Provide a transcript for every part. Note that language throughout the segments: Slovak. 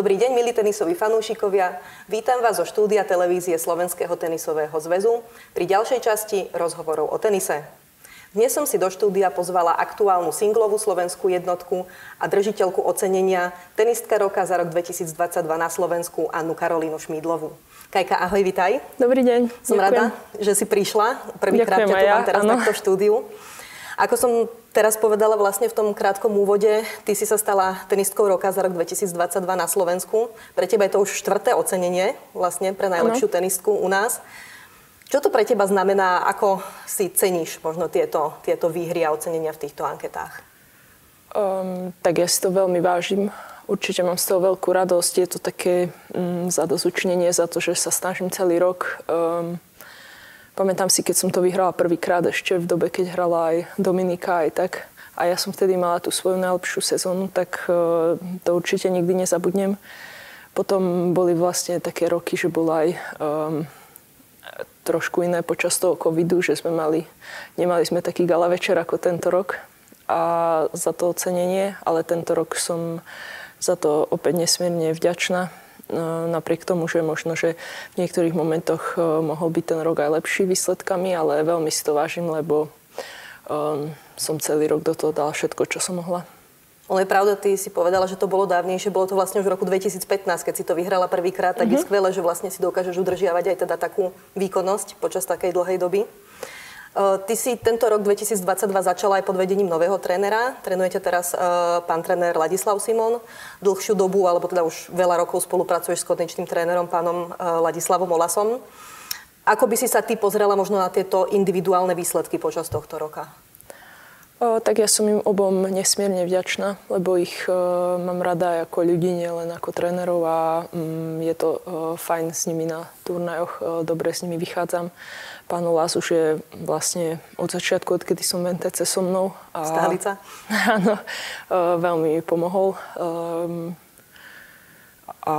Dobrý deň, milí tenisoví fanúšikovia. Vítam vás zo štúdia televízie Slovenského tenisového zväzu pri ďalšej časti rozhovorov o tenise. Dnes som si do štúdia pozvala aktuálnu singlovú slovenskú jednotku a držiteľku ocenenia tenistka roka za rok 2022 na Slovensku Annu Karolínu Šmídlovú. Kajka, ahoj, vitaj. Dobrý deň. Som rada, že si prišla. Prvýkrát ťa tu mám teraz takto v štúdiu. Ako som teraz povedala vlastne v tom krátkom úvode, ty si sa stala tenistkou roka za rok 2022 na Slovensku. Pre teba je to už 4. ocenenie vlastne pre najlepšiu tenistku u nás. Čo to pre teba znamená, ako si ceníš možno tieto výhry a ocenenia v týchto anketách? Tak ja si to veľmi vážim. Určite mám z toho veľkú radosť. Je to také zadozučinenie za to, že sa snažím celý rok. Pamätám si, keď som to vyhrala prvýkrát ešte v dobe, keď hrala aj Dominika, aj tak. A ja som vtedy mala tú svoju najlepšiu sezónu, tak to určite nikdy nezabudnem. Potom boli vlastne také roky, že bola aj trošku iné počas toho covidu, že nemali sme taký gala večer ako tento rok a za to ocenenie, ale tento rok som za to opäť nesmierne vďačná. Napriek tomu, že možno, že v niektorých momentoch mohol byť ten rok aj lepší výsledkami, ale veľmi si to vážim, lebo som celý rok do toho dala všetko, čo som mohla. Ale je pravda, ty si povedala, že to bolo dávnejšie, bolo to vlastne už v roku 2015, keď si to vyhrala prvýkrát, tak je skvelé, že vlastne si dokážeš udržiavať aj teda takú výkonnosť počas takej dlhej doby. Ty si tento rok 2022 začala aj pod vedením nového trénera. Trénujete teraz pán tréner Ladislav Simon. Dlhšiu dobu, alebo teda už veľa rokov spolupracuješ s konečným trénerom pánom Ladislavom Olasom. Ako by si sa ty pozrela možno na tieto individuálne výsledky počas tohto roka? Tak ja som im obom nesmierne vďačná, lebo ich mám rada aj ako ľudí, nielen ako trénerov a je to fajn s nimi na turnajoch, dobre s nimi vychádzam. Pán Olas už je vlastne od začiatku, odkedy som v NTC so mnou. Stálica? Áno, veľmi mi pomohol. A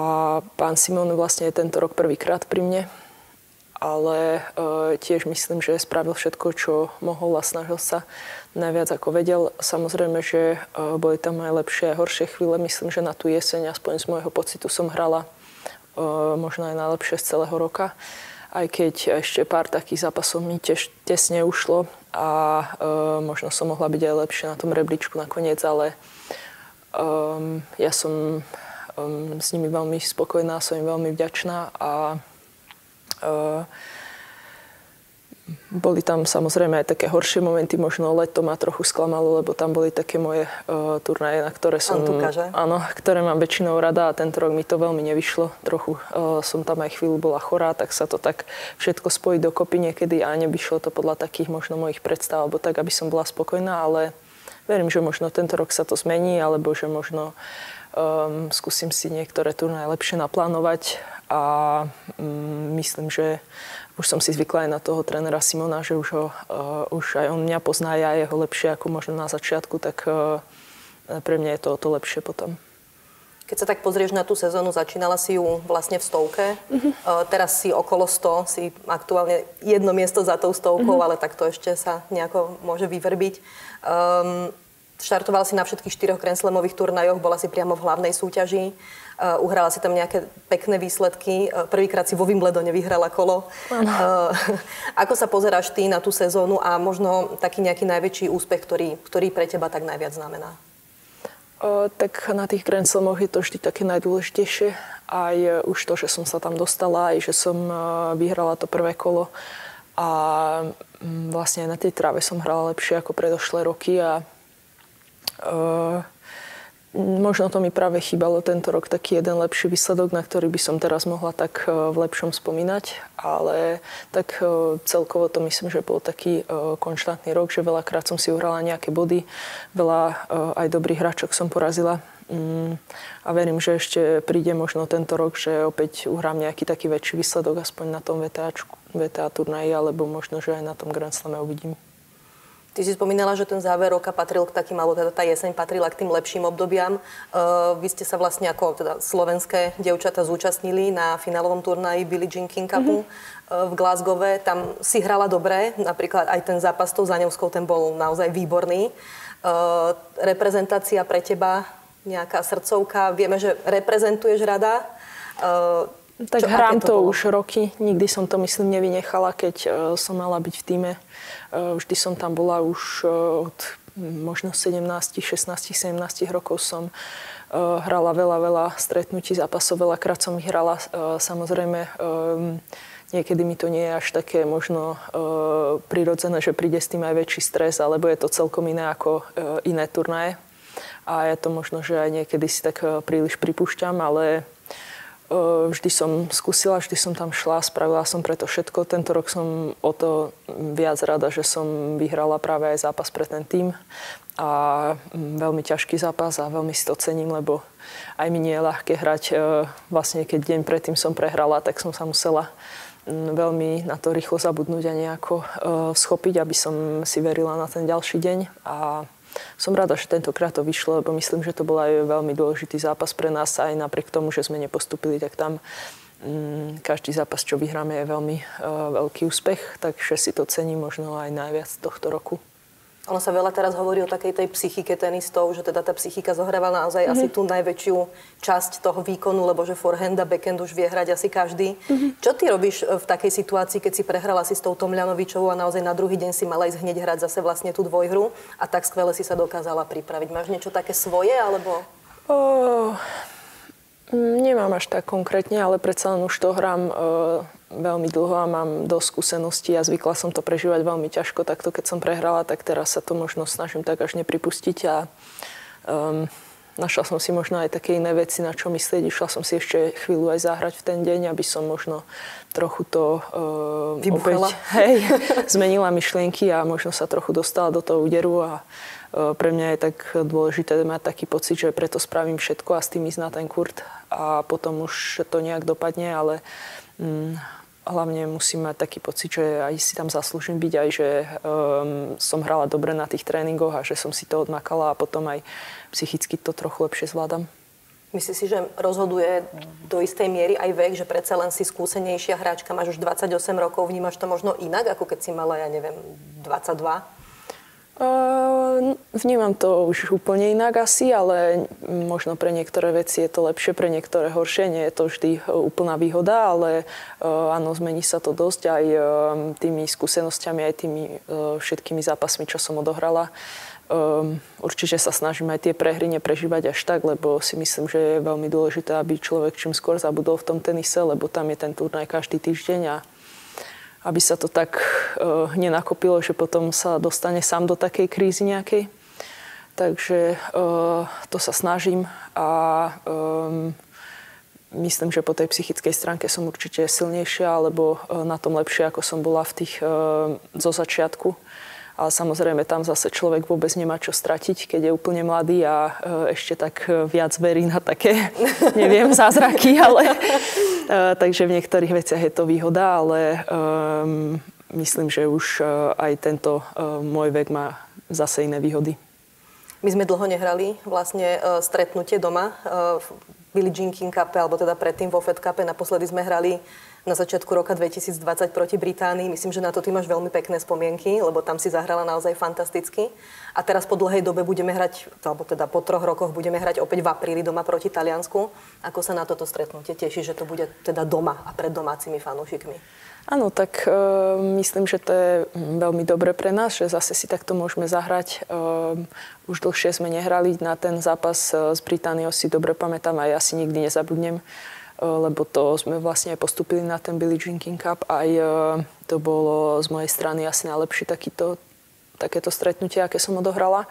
pán Simon vlastne je tento rok prvýkrát pri mne. Ale tiež myslím, že spravil všetko, čo mohol a snažil sa najviac ako vedel. Samozrejme, že boli tam aj lepšie a horšie chvíle. Myslím, že na tú jeseň, aspoň z môjho pocitu, som hrala možno aj najlepšie z celého roka. Aj keď ešte pár takých zápasov mi tiež tesne ušlo a možno som mohla byť aj lepšie na tom rebríčku nakoniec, ale ja som s nimi veľmi spokojná, som im veľmi vďačná a boli tam samozrejme aj také horšie momenty, možno leto ma trochu sklamalo, lebo tam boli také moje turnaje, na ktoré ktoré mám väčšinou rada a tento rok mi to veľmi nevyšlo. Trochu som tam aj chvíľu bola chorá, tak sa to tak všetko spojí dokopy niekedy a nevyšlo to podľa takých možno mojich predstav, alebo tak, aby som bola spokojná, ale verím, že možno tento rok sa to zmení, alebo že možno skúsim si niektoré turnaje lepšie naplánovať a myslím, že už som si zvykla aj na toho trénera Simona, že už aj on mňa pozná, ja jeho lepšie ako možno na začiatku, tak pre mňa je to o to lepšie potom. Keď sa tak pozrieš na tú sezónu, začínala si ju vlastne v stovke. Teraz si okolo 100, si aktuálne jedno miesto za tou stovkou, ale tak to ešte sa nejako môže vyvrbiť. Štartovala si na všetkých 4 Grand Slamových turnajoch, bola si priamo v hlavnej súťaži. Uhrala si tam nejaké pekné výsledky. Prvýkrát si vo Wimbledone vyhrala kolo. Ako sa pozeráš ty na tú sezónu a možno taký nejaký najväčší úspech, ktorý pre teba tak najviac znamená? Tak na tých Grand Slamoch je to vždy také najdôležitejšie. Aj už to, že som sa tam dostala, aj že som vyhrala to prvé kolo. A vlastne aj na tej tráve som hrala lepšie ako predošlé roky a možno to mi práve chýbalo tento rok taký jeden lepší výsledok, na ktorý by som teraz mohla tak v lepšom spomínať, ale tak celkovo to myslím, že bol taký konštantný rok, že veľakrát som si uhrala nejaké body, veľa aj dobrých hráčok som porazila a verím, že ešte príde možno tento rok, že opäť uhrám nejaký taký väčší výsledok aspoň na tom VTA turnaji, alebo možno, že aj na tom Grand Slame uvidím. Ty si spomínala, že ten záver roka patril k takým, alebo teda tá jeseň patrila k tým lepším obdobiam. Vy ste sa vlastne ako teda slovenské dievčatá zúčastnili na finálovom turnaji Billie Jean King Cupu v Glasgowe. Tam si hrala dobre, napríklad aj ten zápas s tou Zaňovskou, ten bol naozaj výborný. Reprezentácia pre teba nejaká srdcovka? Vieme, že reprezentuješ rada. Tak hrám to už roky. Nikdy som to, myslím, nevynechala, keď som mala byť v tíme. Vždy som tam bola už od možno 17, 16, 17 rokov som hrala veľa stretnutí, zápasov, veľakrát som ich hrala. Samozrejme, niekedy mi to nie je až také možno prirodzené, že príde s tým aj väčší stres, alebo je to celkom iné ako iné turnaje. A je to možno, že aj niekedy si tak príliš pripúšťam, ale vždy som skúsila, vždy som tam šla, spravila som preto všetko. Tento rok som o to viac rada, že som vyhrala práve aj zápas pre ten tím. A veľmi ťažký zápas a veľmi si to cením, lebo aj mi nie je ľahké hrať. Vlastne keď deň predtým som prehrala, tak som sa musela veľmi na to rýchlo zabudnúť a nejako schopiť, aby som si verila na ten ďalší deň. A som rada, že tentokrát to vyšlo, lebo myslím, že to bol aj veľmi dôležitý zápas pre nás. Aj napriek tomu, že sme nepostúpili, tak tam každý zápas, čo vyhráme, je veľmi veľký úspech. Takže si to cením možno aj najviac tohto roku. Ono sa veľa teraz hovorí o takej tej psychike tenistov, že teda tá psychika zohráva naozaj asi tú najväčšiu časť toho výkonu, lebo že forehand a backhand už vie hrať asi každý. Čo ty robíš v takej situácii, keď si prehrala si s tou Tomljanovičovou a naozaj na druhý deň si mala ísť hneď hrať zase vlastne tú dvojhru a tak skvele si sa dokázala pripraviť? Máš niečo také svoje, alebo... Nemám až tak konkrétne, ale predsa len už to hrám veľmi dlho a mám dosť skúseností a zvykla som to prežívať veľmi ťažko. Takto keď som prehrala, tak teraz sa to možno snažím tak až nepripustiť a našla som si možno aj také iné veci, na čo myslieť. Išla som si ešte chvíľu aj zahrať v ten deň, aby som možno trochu to vybuchala. Zmenila myšlienky a možno sa trochu dostala do toho úderu a pre mňa je tak dôležité mať taký pocit, že preto spravím všetko a s tým ísť na ten kurt a potom už to nejak dopadne, ale hlavne musím mať taký pocit, že aj si tam zaslúžim byť, aj že som hrala dobre na tých tréningoch a že som si to odmakala a potom aj psychicky to trochu lepšie zvládam. Myslíš si, že rozhoduje do istej miery aj vek, že predsa len si skúsenejšia hráčka, máš už 28 rokov, vnímaš to možno inak, ako keď si mala, ja neviem, 22? Vnímam to už úplne inak asi, ale možno pre niektoré veci je to lepšie, pre niektoré horšie. Nie je to vždy úplná výhoda, ale áno, zmení sa to dosť aj tými skúsenosťami, aj tými všetkými zápasmi, čo som odohrala. Určite sa snažím aj tie prehry neprežívať až tak, lebo si myslím, že je veľmi dôležité, aby človek čím skôr zabudol v tom tenise, lebo tam je ten turnaj každý týždeň a aby sa to tak nenakopilo, že potom sa dostane sám do takej krízy nejakej. Takže to sa snažím a myslím, že po tej psychickej stránke som určite silnejšia alebo na tom lepšie, ako som bola v tých zo začiatku. Ale samozrejme tam zase človek vôbec nemá čo stratiť, keď je úplne mladý a ešte tak viac verí na také, neviem, zázraky, ale takže v niektorých veciach je to výhoda, ale myslím, že už aj tento môj vek má zase iné výhody. My sme dlho nehrali vlastne stretnutie doma v Billie Jean King Cupe, alebo teda predtým vo Fed Cupe. Naposledy sme hrali na začiatku roka 2020 proti Británii. Myslím, že na to ty máš veľmi pekné spomienky, lebo tam si zahrala naozaj fantasticky. A teraz po dlhej dobe budeme hrať, alebo teda po 3 rokoch budeme hrať opäť v apríli doma proti Taliansku. Ako sa na toto stretnutie teší, že to bude teda doma a pred domácimi fanúšikmi? Áno, tak myslím, že to je veľmi dobre pre nás, že zase si takto môžeme zahrať. Už dlhšie sme nehrali na ten zápas s Britániou, si dobre pamätám a ja si nikdy nezabudnem, lebo to sme vlastne postúpili na ten Billie Jean King Cup. Aj to bolo z mojej strany asi najlepšie takéto stretnutie, aké som odohrala.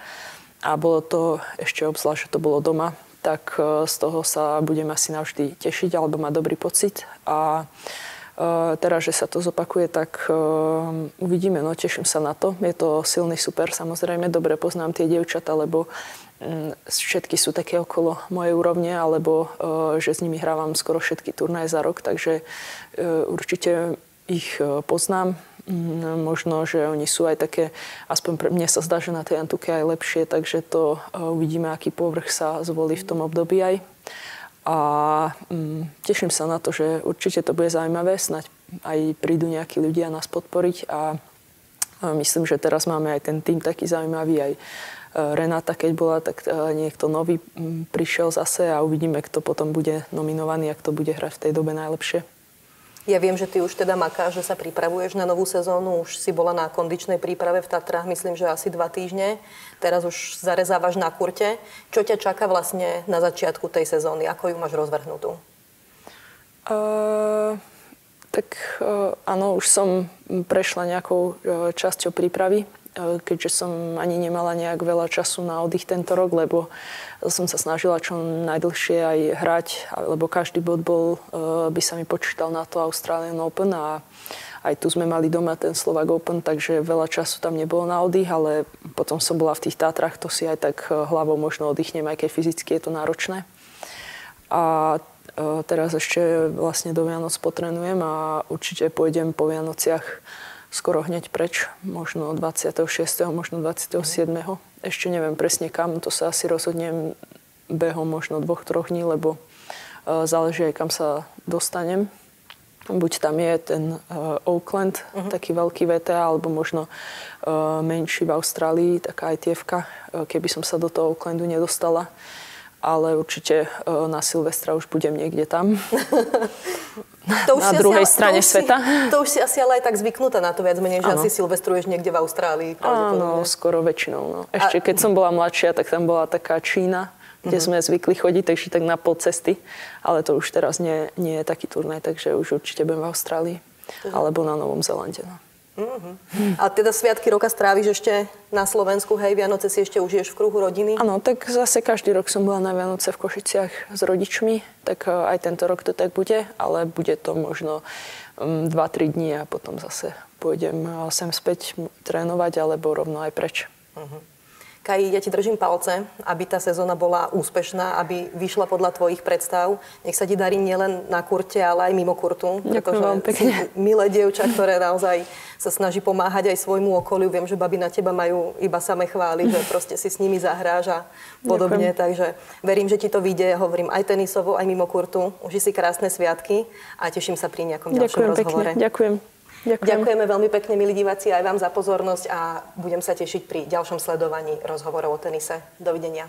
A bolo to ešte obzvlášť, že to bolo doma, tak z toho sa budem asi navždy tešiť alebo mať dobrý pocit. A teraz, že sa to zopakuje, tak uvidíme, no teším sa na to. Je to silný super, samozrejme, dobre poznám tie dievčatá, lebo všetky sú také okolo mojej úrovne, alebo že s nimi hrávam skoro všetky turnaje za rok, takže určite ich poznám. Možno, že oni sú aj také, aspoň pre mne sa zdá, že na tej Antuke aj lepšie, takže to uvidíme, aký povrch sa zvolí v tom období aj. A teším sa na to, že určite to bude zaujímavé, snáď aj prídu nejakí ľudia nás podporiť a myslím, že teraz máme aj ten tým taký zaujímavý, aj Renáta, keď bola, tak niekto nový prišiel zase a uvidíme, kto potom bude nominovaný a kto bude hrať v tej dobe najlepšie. Ja viem, že ty už teda makáš, že sa pripravuješ na novú sezónu. Už si bola na kondičnej príprave v Tatrách, myslím, že asi 2 týždne. Teraz už zarezávaš na kurte. Čo ťa čaká vlastne na začiatku tej sezóny? Ako ju máš rozvrhnutú? Áno, už som prešla nejakou časťou prípravy, keďže som ani nemala nejak veľa času na oddych tento rok, lebo som sa snažila čo najdlhšie aj hrať, lebo každý bod by sa mi počítal na to Australian Open a aj tu sme mali doma ten Slovak Open, takže veľa času tam nebolo na oddych, ale potom som bola v tých Tátrach, to si aj tak hlavou možno oddychnem, aj keď fyzicky je to náročné. A teraz ešte vlastne do Vianoc potrenujem a určite pôjdem po Vianociach skoro hneď preč, možno 26., možno 27. Ešte neviem presne kam, to sa asi rozhodnem behom možno 2-3 dní, lebo záleží aj kam sa dostanem. Buď tam je ten Auckland, taký veľký VTA, alebo možno menší v Austrálii, taká ITF-ka, keby som sa do toho Aucklandu nedostala. Ale určite na Silvestra už budem niekde tam. Na druhej strane sveta. To už si asi ale aj tak zvyknutá na to viac menej, že asi silvestruješ niekde v Austrálii. Áno, skoro väčšinou. No. Ešte keď som bola mladšia, tak tam bola taká Čína, kde sme zvykli chodiť, takže tak na pol cesty. Ale to už teraz nie je taký turnaj, takže už určite budem v Austrálii. Alebo na Novom Zélande. No. A teda sviatky roka stráviš ešte na Slovensku, hej, Vianoce si ešte užiješ v kruhu rodiny? Áno, tak zase každý rok som bola na Vianoce v Košiciach s rodičmi, tak aj tento rok to tak bude, ale bude to možno 2-3 dní a potom zase pôjdem sem späť trénovať alebo rovno aj preč. Kaji, ja ti držím palce, aby tá sezóna bola úspešná, aby vyšla podľa tvojich predstav. Nech sa ti darí nielen na kurte, ale aj mimo kurtu. Ďakujem vám pekne. Milé dievča, ktoré naozaj sa snaží pomáhať aj svojmu okoliu. Viem, že baby na teba majú iba same chváliť, že proste si s nimi zahráš a podobne. Ďakujem. Takže verím, že ti to vyjde. Hovorím aj tenisovo, aj mimo kurtu. Uži si krásne sviatky a teším sa pri nejakom ďalšom rozhovore. Ďakujem. Ďakujeme veľmi pekne, milí diváci, aj vám za pozornosť a budem sa tešiť pri ďalšom sledovaní rozhovorov o tenise. Dovidenia.